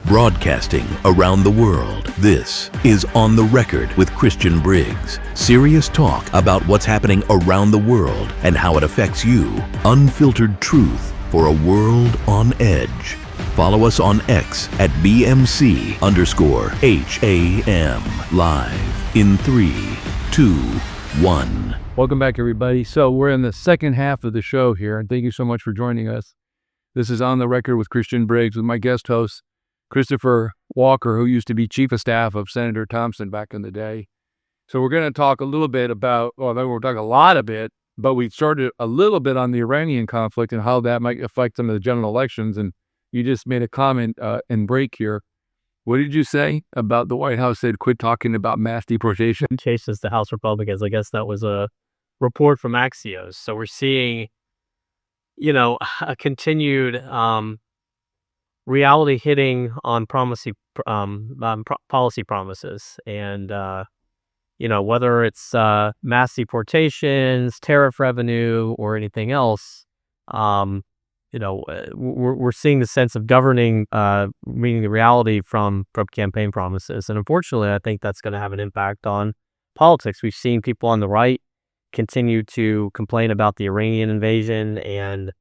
Broadcasting around the world, this is On the Record with Christian Briggs. Serious talk about what's happening around the world and how it affects you. Unfiltered truth for a world on edge. Follow us on X at BMC_HAM. Live in 3, 2, 1. Welcome back, everybody. So we're in the second half of the show here, and thank you so much for joining us. This is On the Record with Christian Briggs with my guest host, Christopher Walker, who used to be Chief of Staff of Senator Thompson back in the day. So we're going to talk a little bit about, we'll talk a lot a bit, but we started a little bit on the Iranian conflict and how that might affect some of the general elections. And you just made a comment in break here. What did you say about the White House said quit talking about mass deportation? Chases the House Republicans. I guess that was a report from Axios. So we're seeing, a continued reality hitting on policy promises. And, whether it's mass deportations, tariff revenue, or anything else, we're seeing the sense of governing, meaning the reality from campaign promises. And unfortunately, I think that's going to have an impact on politics. We've seen people on the right continue to complain about the Iranian invasion and,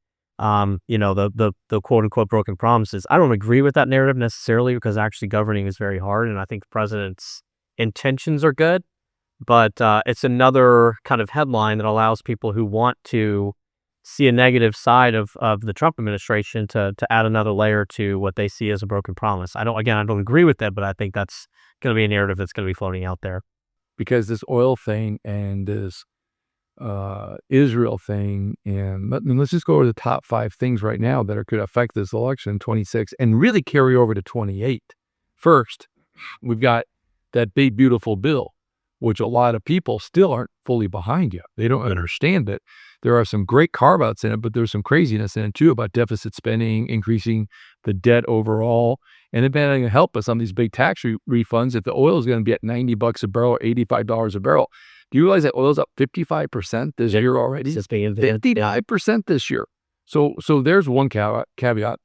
the quote unquote broken promises. I don't agree with that narrative necessarily because actually governing is very hard. And I think the president's intentions are good, but it's another kind of headline that allows people who want to see a negative side of the Trump administration to add another layer to what they see as a broken promise. I don't agree with that, but I think that's going to be a narrative that's going to be floating out there. Because this oil thing and this Israel thing, and let's just go over the top 5 things right now that could affect this election 26 and really carry over to 28. First, we've got that big, beautiful bill, which a lot of people still aren't fully behind yet. They don't understand it. There are some great carve-outs in it, but there's some craziness in it too about deficit spending, increasing the debt overall, and it may not help us on these big tax refunds if the oil is going to be at $90 a barrel or $85 a barrel. Do you realize that oil's up 55% this year already? It's being 55% this year. So there's one caveat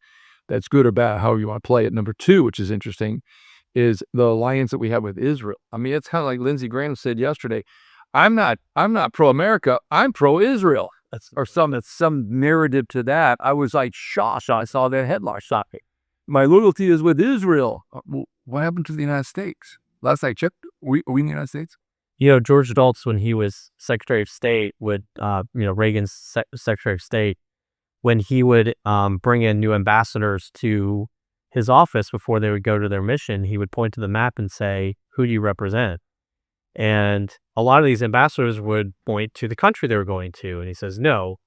that's good or bad, however you want to play it. Number 2, which is interesting, is the alliance that we have with Israel. I mean, it's kind of like Lindsey Graham said yesterday. I'm not pro-America. I'm pro-Israel. Or some narrative to that. I was like shocked. I saw that headline. Shocking. My loyalty is with Israel. Well, what happened to the United States? Last I checked, are we in the United States? George Shultz, when he was Secretary of State, Reagan's Secretary of State, when he would bring in new ambassadors to his office before they would go to their mission, he would point to the map and say, "Who do you represent?" And a lot of these ambassadors would point to the country they were going to. And he says, "No,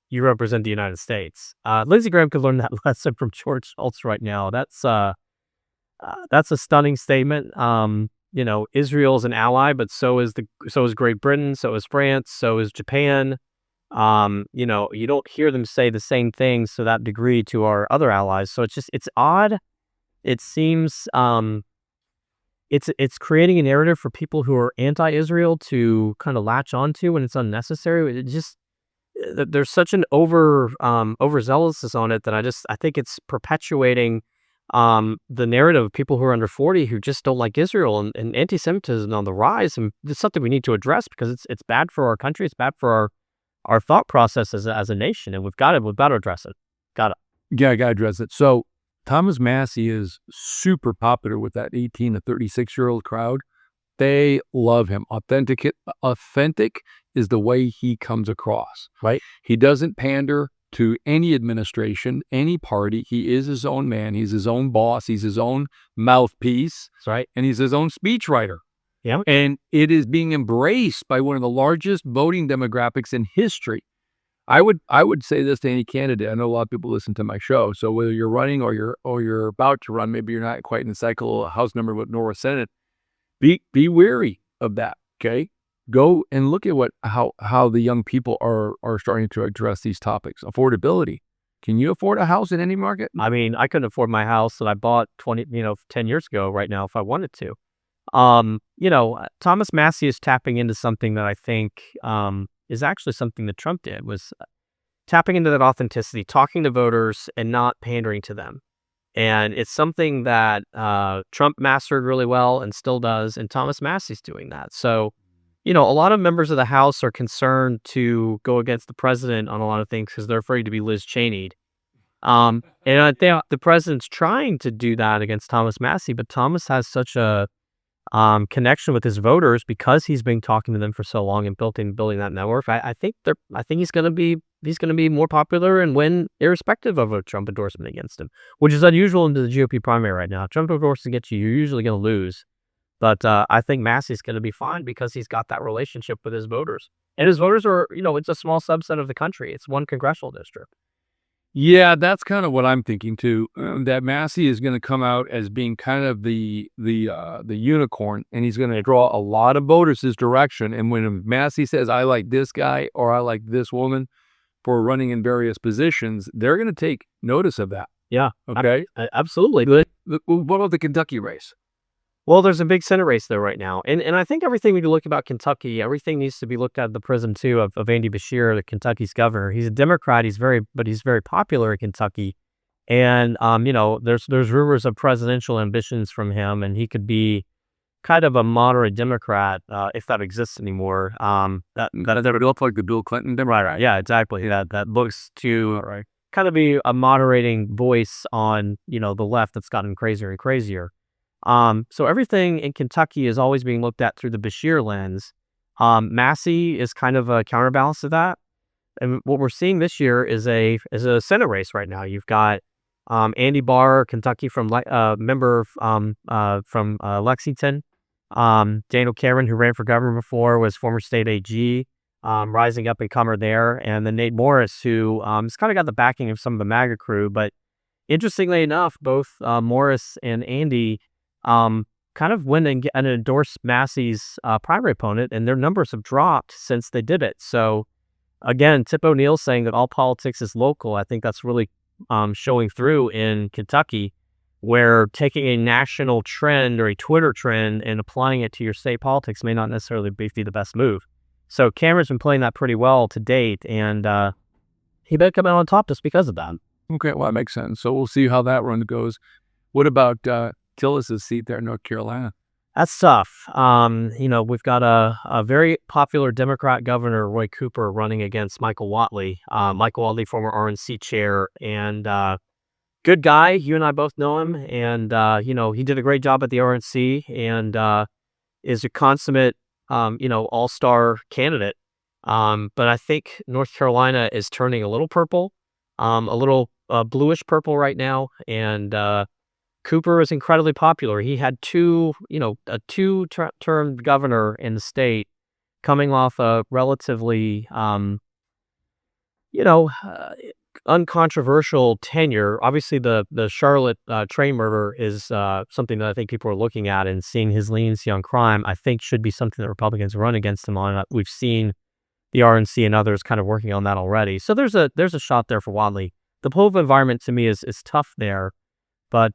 you represent the United States." Lindsey Graham could learn that lesson from George Shultz right now. That's a stunning statement. Israel is an ally, but so is Great Britain, so is France, so is Japan. You don't hear them say the same things to that degree to our other allies. So it's odd. It seems it's creating a narrative for people who are anti-Israel to kind of latch onto when it's unnecessary. There's such an overzealousness on it that I think it's perpetuating the narrative of people who are under 40 who just don't like Israel, and anti-Semitism on the rise. And it's something we need to address because it's bad for our country. It's bad for our thought process as a nation, and we've got to address it. Got to address it. So Thomas Massie is super popular with that 18 to 36-year-old crowd. They love him. Authentic is the way he comes across. Right. He doesn't pander to any administration, any party. He is his own man. He's his own boss. He's his own mouthpiece. That's right. And he's his own speechwriter. Yeah. And it is being embraced by one of the largest voting demographics in history. I would say this to any candidate. I know a lot of people listen to my show. So whether you're running or you're about to run, maybe you're not quite in the cycle of House number nor a Senate, be wary of that. Okay. Go and look at how the young people are starting to address these topics. Affordability. Can you afford a house in any market? I mean, I couldn't afford my house that I bought 10 years ago right now if I wanted to. Thomas Massie is tapping into something that I think is actually something that Trump did, was tapping into that authenticity, talking to voters and not pandering to them. And it's something that Trump mastered really well and still does, and Thomas Massie's doing that. So, a lot of members of the House are concerned to go against the president on a lot of things because they're afraid to be Liz Cheney'd. And I think the president's trying to do that against Thomas Massie, but Thomas has such a connection with his voters because he's been talking to them for so long and building that network. I think he's going to be more popular and win irrespective of a Trump endorsement against him, which is unusual into the GOP primary right now. Trump endorsement gets you, you're usually going to lose. But I think Massie's going to be fine because he's got that relationship with his voters. And his voters are, it's a small subset of the country. It's one congressional district. Yeah, that's kind of what I'm thinking too. That Massie is going to come out as being kind of the unicorn, and he's going to draw a lot of voters his direction. And when Massie says, "I like this guy" or "I like this woman" for running in various positions, they're going to take notice of that. Yeah. Okay. Absolutely. What about the Kentucky race? Well, there's a big Senate race there right now. And I think everything we look about Kentucky, everything needs to be looked at the prism too of Andy Beshear, the Kentucky's governor. He's a Democrat. He's very popular in Kentucky. And there's rumors of presidential ambitions from him, and he could be kind of a moderate Democrat, if that exists anymore. That look like the Bill Clinton Democrat. Right. Yeah, exactly. That looks to kind of be a moderating voice on, the left that's gotten crazier and crazier. So everything in Kentucky is always being looked at through the Beshear lens. Massie is kind of a counterbalance to that. And what we're seeing this year is a Senate race right now. You've got Andy Barr, Kentucky member from Lexington. Daniel Cameron, who ran for governor before, was former state AG, rising up and comer there. And then Nate Morris, who has kind of got the backing of some of the MAGA crew. But interestingly enough, both Morris and Andy kind of went and endorsed Massie's primary opponent, and their numbers have dropped since they did it. So again, Tip O'Neill saying that all politics is local. I think that's really showing through in Kentucky, where taking a national trend or a Twitter trend and applying it to your state politics may not necessarily be the best move. So Cameron's been playing that pretty well to date, and he better come out on top just because of that. Okay, well, that makes sense. So we'll see how that run goes. What about Tillis's seat there in North Carolina? That's tough. We've got a very popular Democrat governor, Roy Cooper, running against Michael Whatley. Michael Whatley, former RNC chair, and good guy. You and I both know him, and he did a great job at the RNC, and is a consummate, all-star candidate. But I think North Carolina is turning a little purple, a little bluish purple right now, and Cooper is incredibly popular. He had a two-term governor in the state, coming off a relatively, uncontroversial tenure. Obviously, the Charlotte train murder is something that I think people are looking at, and seeing his leniency on crime, I think should be something that Republicans run against him on. We've seen the RNC and others kind of working on that already. So there's a shot there for Whatley. The political environment to me is tough there. But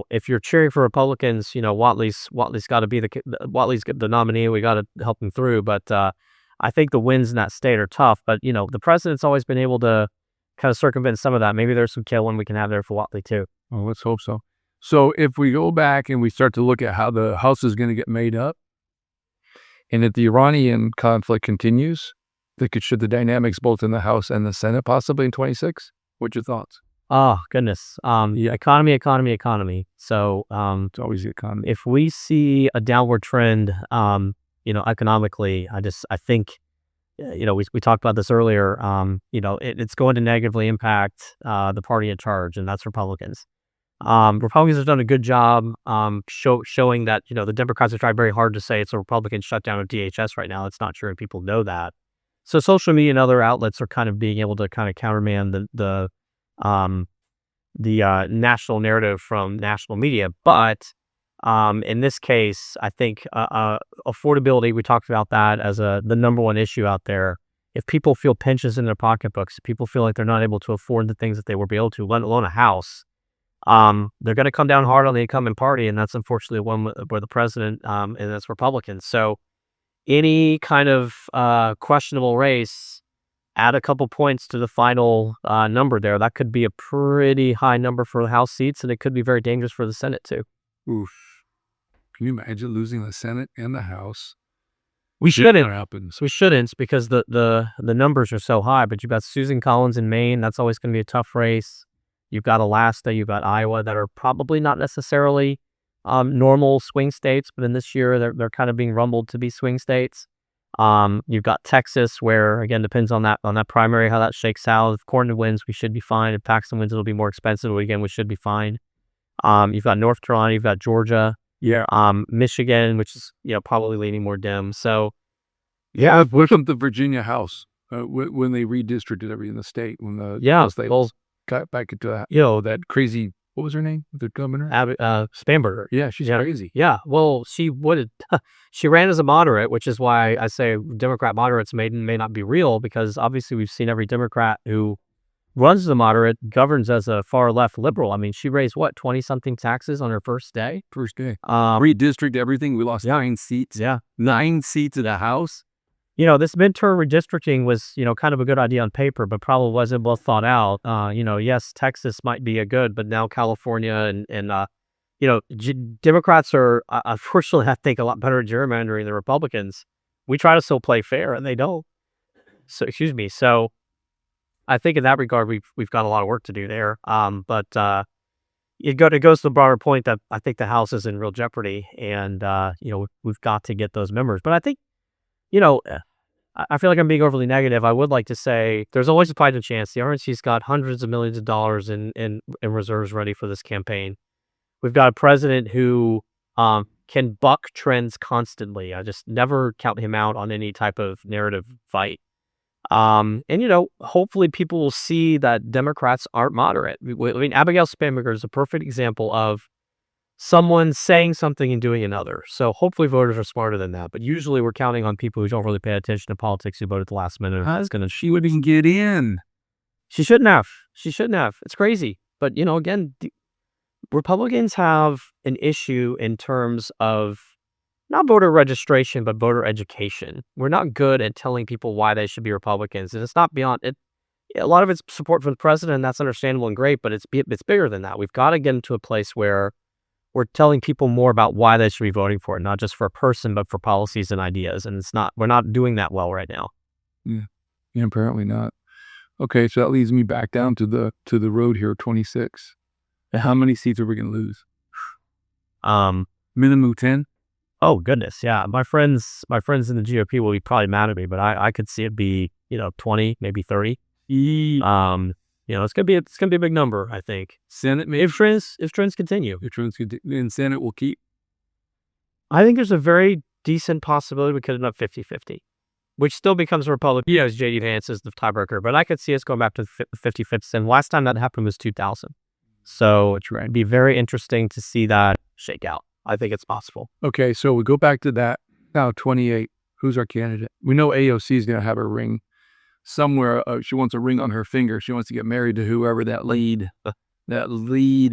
if you're cheering for Republicans, Whatley's got to be Whatley's the nominee. We got to help him through. But I think the wins in that state are tough. But the president's always been able to kind of circumvent some of that. Maybe there's some tailwind we can have there for Whatley too. Well, let's hope so. So if we go back and we start to look at how the House is going to get made up, and if the Iranian conflict continues, that could shift the dynamics both in the House and the Senate, possibly in 26. What's your thoughts? Oh, goodness. Economy. So it's always the economy. If we see a downward trend, economically, I think, we talked about this earlier, it's going to negatively impact the party in charge, and that's Republicans. Republicans have done a good job showing that, the Democrats have tried very hard to say it's a Republican shutdown of DHS right now. It's not true, and people know that. So social media and other outlets are kind of being able to kind of countermand the national narrative from national media. But in this case, I think affordability, we talked about that as the number one issue out there. If people feel pinches in their pocketbooks, if people feel like they're not able to afford the things that they were able to, let alone a house, they're going to come down hard on the incumbent party. And that's unfortunately one where the president, and that's Republicans. So any kind of questionable race, add a couple points to the final number there. That could be a pretty high number for the House seats, and it could be very dangerous for the Senate too. Oof. Can you imagine losing the Senate and the House? We shouldn't. Happens. We shouldn't, because the numbers are so high. But you've got Susan Collins in Maine. That's always going to be a tough race. You've got Alaska. You've got Iowa, that are probably not necessarily normal swing states, but in this year they're kind of being rumbled to be swing states. You've got Texas, where again depends on that primary, how that shakes out. If Cornyn wins, we should be fine. If Paxton wins, it'll be more expensive. But again, we should be fine. You've got North Carolina. You've got Georgia. Yeah. Michigan, which is probably leaning more dim. So yeah, what about the Virginia House when they redistricted everything in the state, when the well, got back into that that crazy, what was her name, the governor? Spanberger. Yeah, she's crazy. Yeah, well, she ran as a moderate, which is why I say Democrat moderates may not be real, because obviously we've seen every Democrat who runs as a moderate governs as a far left liberal. I mean, she raised 20-something taxes on her first day. Redistrict everything. We lost 9 seats. Yeah, 9 seats in the House. This midterm redistricting was, kind of a good idea on paper, but probably wasn't well thought out. Yes, Texas might be a good, but now California and Democrats are, unfortunately, I think, a lot better at gerrymandering than Republicans. We try to still play fair, and they don't. So, excuse me. So, I think in that regard, we've got a lot of work to do there. But it goes to the broader point that I think the House is in real jeopardy, and we've got to get those members. But I think, I feel like I'm being overly negative. I would like to say there's always a fighting chance. The RNC's got hundreds of millions of dollars in reserves ready for this campaign. We've got a president who can buck trends constantly. I just never count him out on any type of narrative fight. And hopefully people will see that Democrats aren't moderate. I mean, Abigail Spanberger is a perfect example of someone saying something and doing another. So hopefully voters are smarter than that. But usually we're counting on people who don't really pay attention to politics, who vote at the last minute. She wouldn't even get in. She shouldn't have. It's crazy. But again, Republicans have an issue in terms of not voter registration, but voter education. We're not good at telling people why they should be Republicans. And it's not beyond it. A lot of it's support for the president, and that's understandable and great, but it's bigger than that. We've got to get into a place where we're telling people more about why they should be voting for it, not just for a person, but for policies and ideas. And we're not doing that well right now. Yeah, apparently not. Okay, so that leads me back down to the road here, 26. How many seats are we going to lose? Minimum 10? Oh, goodness, yeah. My friends in the GOP will be probably mad at me, but I could see it be 20, maybe 30. It's gonna be a big number, I think. Senate, maybe? If trends continue. And Senate will keep. I think there's a very decent possibility we could end up 50-50, which still becomes a Republican. As J.D. Vance is the tiebreaker, but I could see us going back to the 55th. And last time that happened was 2000. So it'd be very interesting to see that shake out. I think it's possible. Okay, so we go back to that. Now, 28. Who's our candidate? We know AOC is going to have a ring somewhere. She wants a ring on her finger. She wants to get married to whoever that lead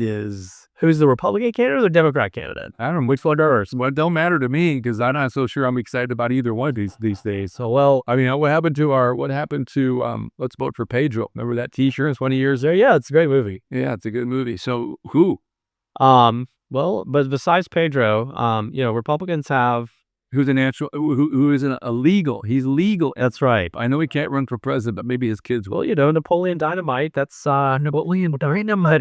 is. Who's the Republican candidate or the Democrat candidate? I don't know which one does. Well, it don't matter to me, because I'm not so sure I'm excited about either one of these days. So, well, I mean, what happened to Let's Vote for Pedro? Remember that T-shirt? 20 years there. Yeah, it's a great movie. Yeah, it's a good movie. So who? Well, but besides Pedro, Republicans have. Who's a natural? Who isn't illegal? He's legal. That's right. I know he can't run for president, but maybe his kids will. Well, Napoleon Dynamite. That's Napoleon Dynamite.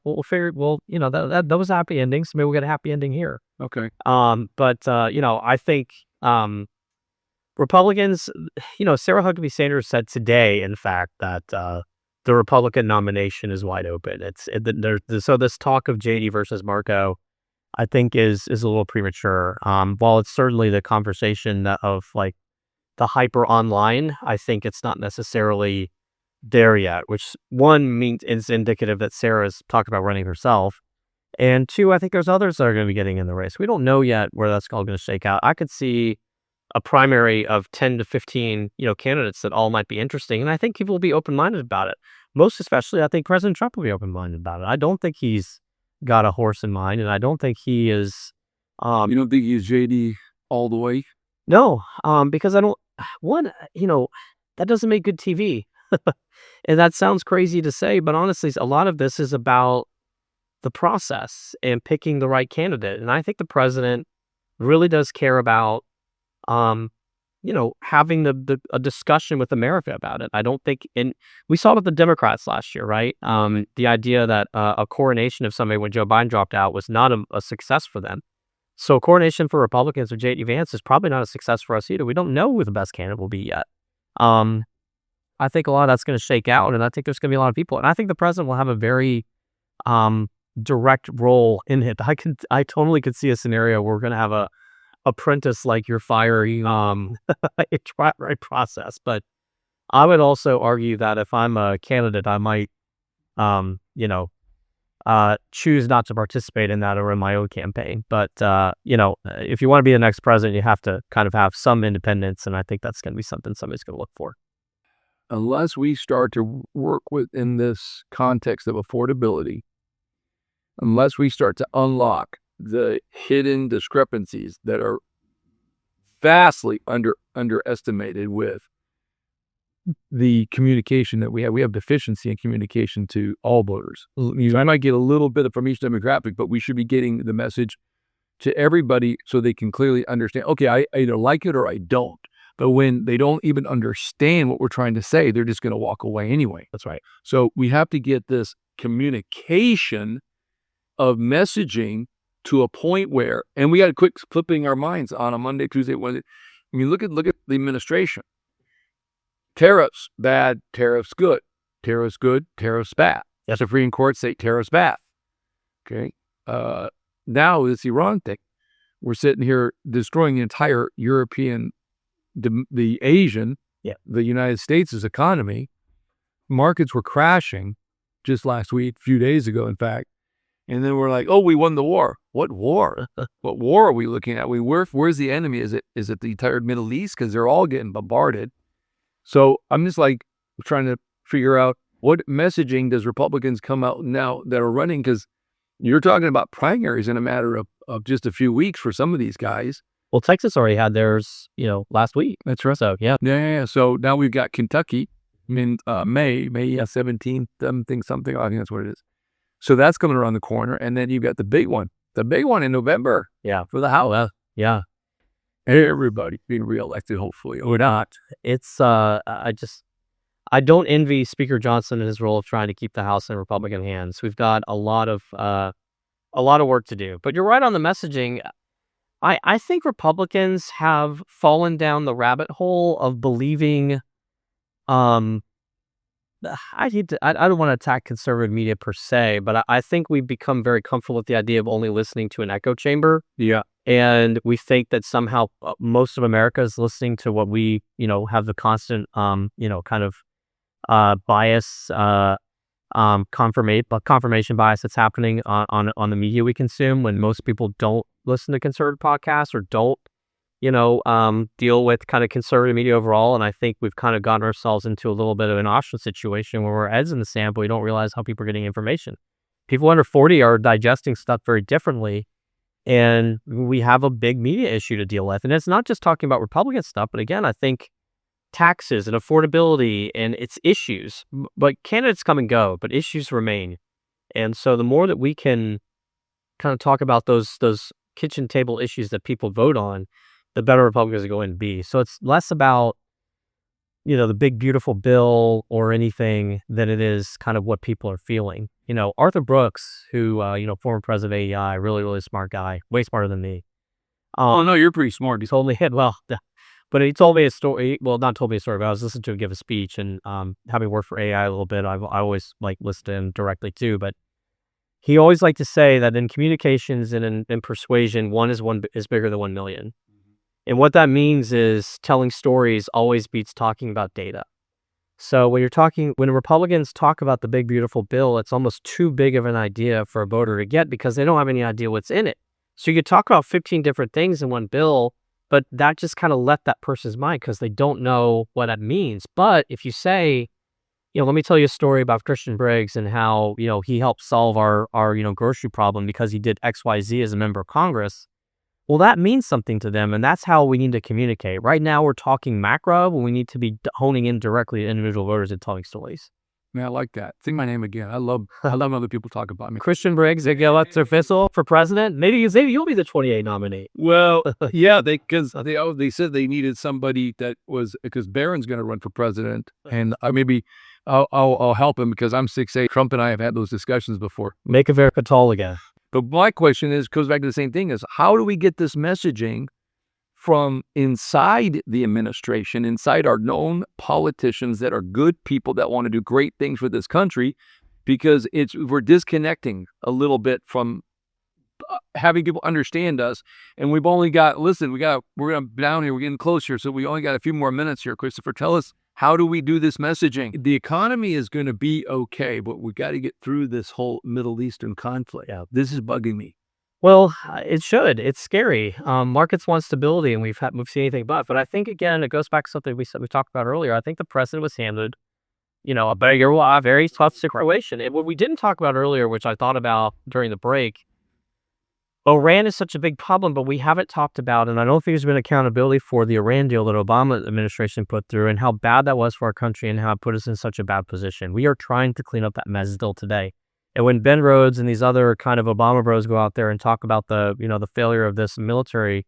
We'll figure. Well, that was happy endings. Maybe we'll get a happy ending here. Okay. But I think Republicans. Sarah Huckabee Sanders said today, in fact, that the Republican nomination is wide open. So this talk of JD versus Marco, I think is a little premature. While it's certainly the conversation of like the hyper online, I think it's not necessarily there yet, which one means is indicative that Sarah's talked about running herself. And two, I think there's others that are going to be getting in the race. We don't know yet where that's all going to shake out. I could see a primary of 10 to 15, candidates that all might be interesting. And I think people will be open-minded about it. Most especially, I think President Trump will be open-minded about it. I don't think he's got a horse in mind, and I don't think he is. You don't think he's JD all the way? No, because I don't. that doesn't make good TV. And that sounds crazy to say, but honestly, a lot of this is about the process and picking the right candidate. And I think the president really does care about, having a discussion with America about it. I don't think, and we saw it with the Democrats last year, right? The idea that a coronation of somebody when Joe Biden dropped out was not a success for them. So a coronation for Republicans with J.D. Vance is probably not a success for us either. We don't know who the best candidate will be yet. I think a lot of that's going to shake out, and I think there's going to be a lot of people. And I think the president will have a very direct role in it. I totally could see a scenario where we're going to have a apprentice like your fiery right process. But I would also argue that if I'm a candidate, I might choose not to participate in that or in my own campaign. But if you want to be the next president, you have to kind of have some independence, and I think that's going to be something somebody's going to look for. Unless we start to work within this context of affordability, unless we start to unlock the hidden discrepancies that are vastly underestimated with the communication that we have deficiency in communication to all voters. I might get a little bit from each demographic, but we should be getting the message to everybody so they can clearly understand, okay, I either like it or I don't. But when they don't even understand what we're trying to say, they're just going to walk away anyway. That's right. So we have to get this communication of messaging to a point where, and we got to quit flipping our minds on a Monday, Tuesday, Wednesday. I mean, look at the administration. Tariffs bad, tariffs good. Tariffs good, tariffs bad. Yes. Supreme Court say tariffs bad. Okay. Now this Iran thing, we're sitting here destroying the entire European, the Asian, the United States' economy. Markets were crashing just last week, a few days ago, in fact. And then we're like, oh, we won the war. What war? What war are we looking at? Where's the enemy? Is it the entire Middle East? Because they're all getting bombarded. So I'm just like trying to figure out what messaging does Republicans come out now that are running? Because you're talking about primaries in a matter of just a few weeks for some of these guys. Well, Texas already had theirs, last week. That's right. So, yeah. Yeah. So now we've got Kentucky in May 17th, something. I think that's what it is. So that's coming around the corner. And then you've got the big one in November. Yeah. For the House. Yeah. Everybody being reelected, hopefully, or not. It's, I don't envy Speaker Johnson in his role of trying to keep the House in Republican hands. We've got a lot of work to do. But you're right on the messaging. I think Republicans have fallen down the rabbit hole of believing, I don't want to attack conservative media per se, but I think we've become very comfortable with the idea of only listening to an echo chamber. Yeah. And we think that somehow most of America is listening to what we, have the constant, bias, confirmation bias that's happening on the media we consume, when most people don't listen to conservative podcasts or don't, deal with kind of conservative media overall. And I think we've kind of gotten ourselves into a little bit of an ostrich situation where we're heads in the sand, but we don't realize how people are getting information. People under 40 are digesting stuff very differently. And we have a big media issue to deal with. And it's not just talking about Republican stuff, but again, I think taxes and affordability and its issues. But candidates come and go, but issues remain. And so the more that we can kind of talk about those kitchen table issues that people vote on, the better Republicans are going to be. So it's less about, the big, beautiful bill or anything than it is kind of what people are feeling. Arthur Brooks, who, former president of AEI, really, really smart guy, way smarter than me. Oh, no, you're pretty smart. He told me, but he told me a story. Well, not told me a story, but I was listening to him give a speech, and having worked for AEI a little bit, I always listened to him directly too. But he always liked to say that in communications and in persuasion, one is bigger than 1 million. And what that means is telling stories always beats talking about data. So when Republicans talk about the big, beautiful bill, it's almost too big of an idea for a voter to get because they don't have any idea what's in it. So you could talk about 15 different things in one bill, but that just kind of left that person's mind because they don't know what that means. But if you say, let me tell you a story about Christian Briggs and how, he helped solve our grocery problem because he did XYZ as a member of Congress. Well, that means something to them, and that's how we need to communicate. Right now, we're talking macro, but we need to be honing in directly to individual voters and telling stories. Man, I like that. Say my name again. I love when other people talk about me. Christian Briggs, elected official for president. Maybe you'll be the 28 nominee. Well, yeah, because they said they needed somebody that was, because Barron's going to run for president, and I'll help him because I'm 6'8". Trump and I have had those discussions before. Make America tall again. But my question goes back to the same thing: is how do we get this messaging from inside the administration, inside our known politicians that are good people that want to do great things for this country? Because we're disconnecting a little bit from having people understand us, and we've only got, we're going down here, we're getting closer, so we only got a few more minutes here. Christopher, tell us, how do we do this messaging? The economy is going to be okay, but we got to get through this whole Middle Eastern conflict. Yeah. This is bugging me. Well, it should. It's scary. Markets want stability, and we've seen anything but. But I think, again, it goes back to something we talked about earlier. I think the president was handed, a very tough situation. And what we didn't talk about earlier, which I thought about during the break, Iran is such a big problem, but we haven't talked about, and I don't think there's been accountability for the Iran deal that Obama administration put through and how bad that was for our country and how it put us in such a bad position. We are trying to clean up that mess still today. And when Ben Rhodes and these other kind of Obama bros go out there and talk about the failure of this military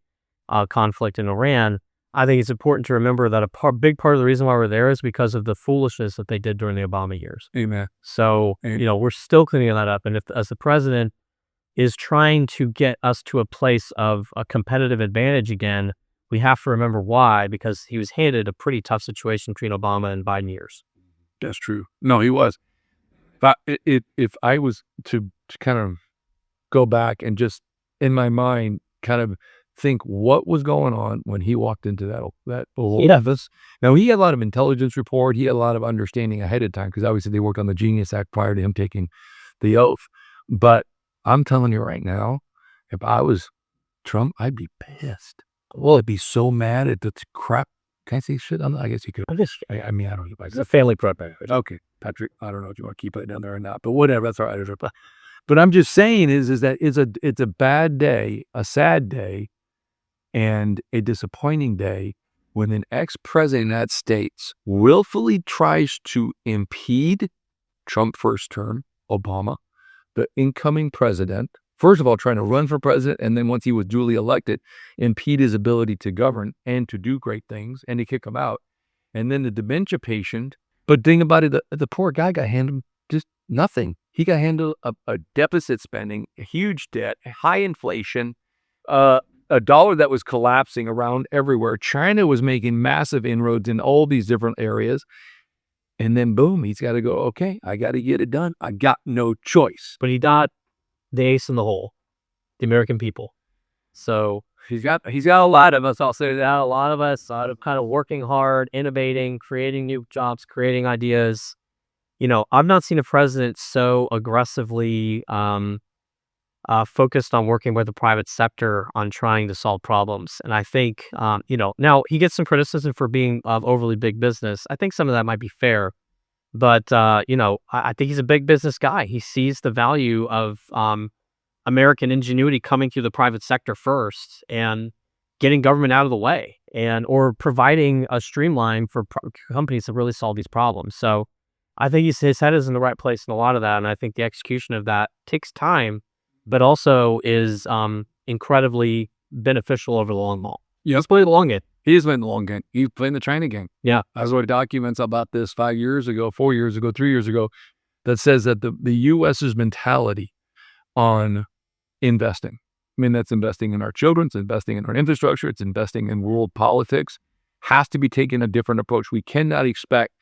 conflict in Iran, I think it's important to remember that big part of the reason why we're there is because of the foolishness that they did during the Obama years. Amen. So, we're still cleaning that up. And as the president is trying to get us to a place of a competitive advantage again, we have to remember why, because he was handed a pretty tough situation between Obama and Biden years. That's true. No, he was. But if I was to kind of go back and just in my mind kind of think what was going on when he walked into that Oval Office. Now, he had a lot of intelligence report. He had a lot of understanding ahead of time because obviously they worked on the Genius Act prior to him taking the oath. But I'm telling you right now, if I was Trump, I'd be pissed. Well, I'd be so mad at the crap. Can I say shit? I guess you could. I don't know. It's a family program. Okay, Patrick, I don't know if you want to keep it down there or not, but whatever. That's all right. But I'm just saying is that it's a bad day, a sad day, and a disappointing day when an ex-president of the United States willfully tries to impede Trump first term, Obama, the incoming president, first of all, trying to run for president, and then once he was duly elected, impede his ability to govern and to do great things and to kick him out. And then the dementia patient. But think about it, the poor guy got handed just nothing. He got handed a deficit spending, a huge debt, high inflation, a dollar that was collapsing around everywhere. China was making massive inroads in all these different areas. And then boom, he's got to go, okay, I got to get it done. I got no choice. But he got the ace in the hole, the American people. So he's got a lot of us. I'll say that, a lot of us kind of working hard, innovating, creating new jobs, creating ideas. I've not seen a president so aggressively focused on working with the private sector on trying to solve problems. And I think, now he gets some criticism for being overly big business. I think some of that might be fair. But, I think he's a big business guy. He sees the value of American ingenuity coming through the private sector first and getting government out of the way or providing a streamline for companies to really solve these problems. So I think his head is in the right place in a lot of that. And I think the execution of that takes time, but also is incredibly beneficial over the long haul. Yeah. He's playing the long game. He's playing the long game. He's playing the China game. Yeah. I wrote documents about this 5 years ago, 4 years ago, 3 years ago, that says that the U.S.'s mentality on investing, that's investing in our children, it's investing in our infrastructure, it's investing in world politics, has to be taken a different approach. We cannot expect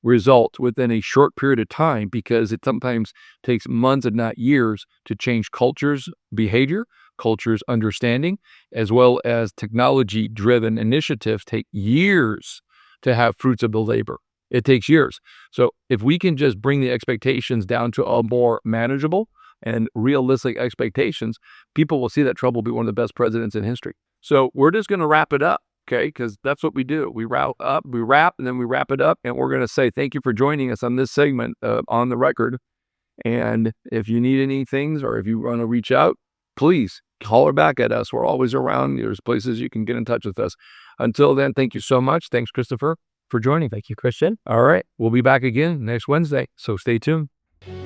results within a short period of time because it sometimes takes months and not years to change cultures' behavior, cultures' understanding, as well as technology-driven initiatives take years to have fruits of the labor. It takes years. So if we can just bring the expectations down to a more manageable and realistic expectations, people will see that Trump will be one of the best presidents in history. So we're just going to wrap it up, okay? Because that's what we do. We wrap, and then we wrap it up, and we're going to say thank you for joining us on this segment On the Record. And if you need any things or if you want to reach out, please holler back at us. We're always around. There's places you can get in touch with us. Until then, thank you so much. Thanks, Christopher, for joining. Thank you, Christian. All right. We'll be back again next Wednesday, so stay tuned.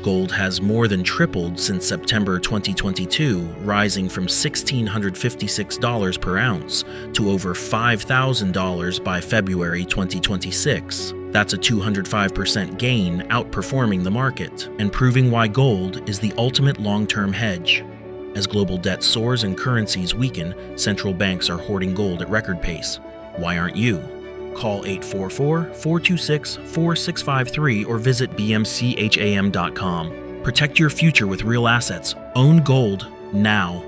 Gold has more than tripled since September 2022, rising from $1,656 per ounce to over $5,000 by February 2026. That's a 205% gain, outperforming the market, and proving why gold is the ultimate long-term hedge. As global debt soars and currencies weaken, central banks are hoarding gold at record pace. Why aren't you? Call 844-426-4653 or visit bmcham.com. Protect your future with real assets. Own gold now.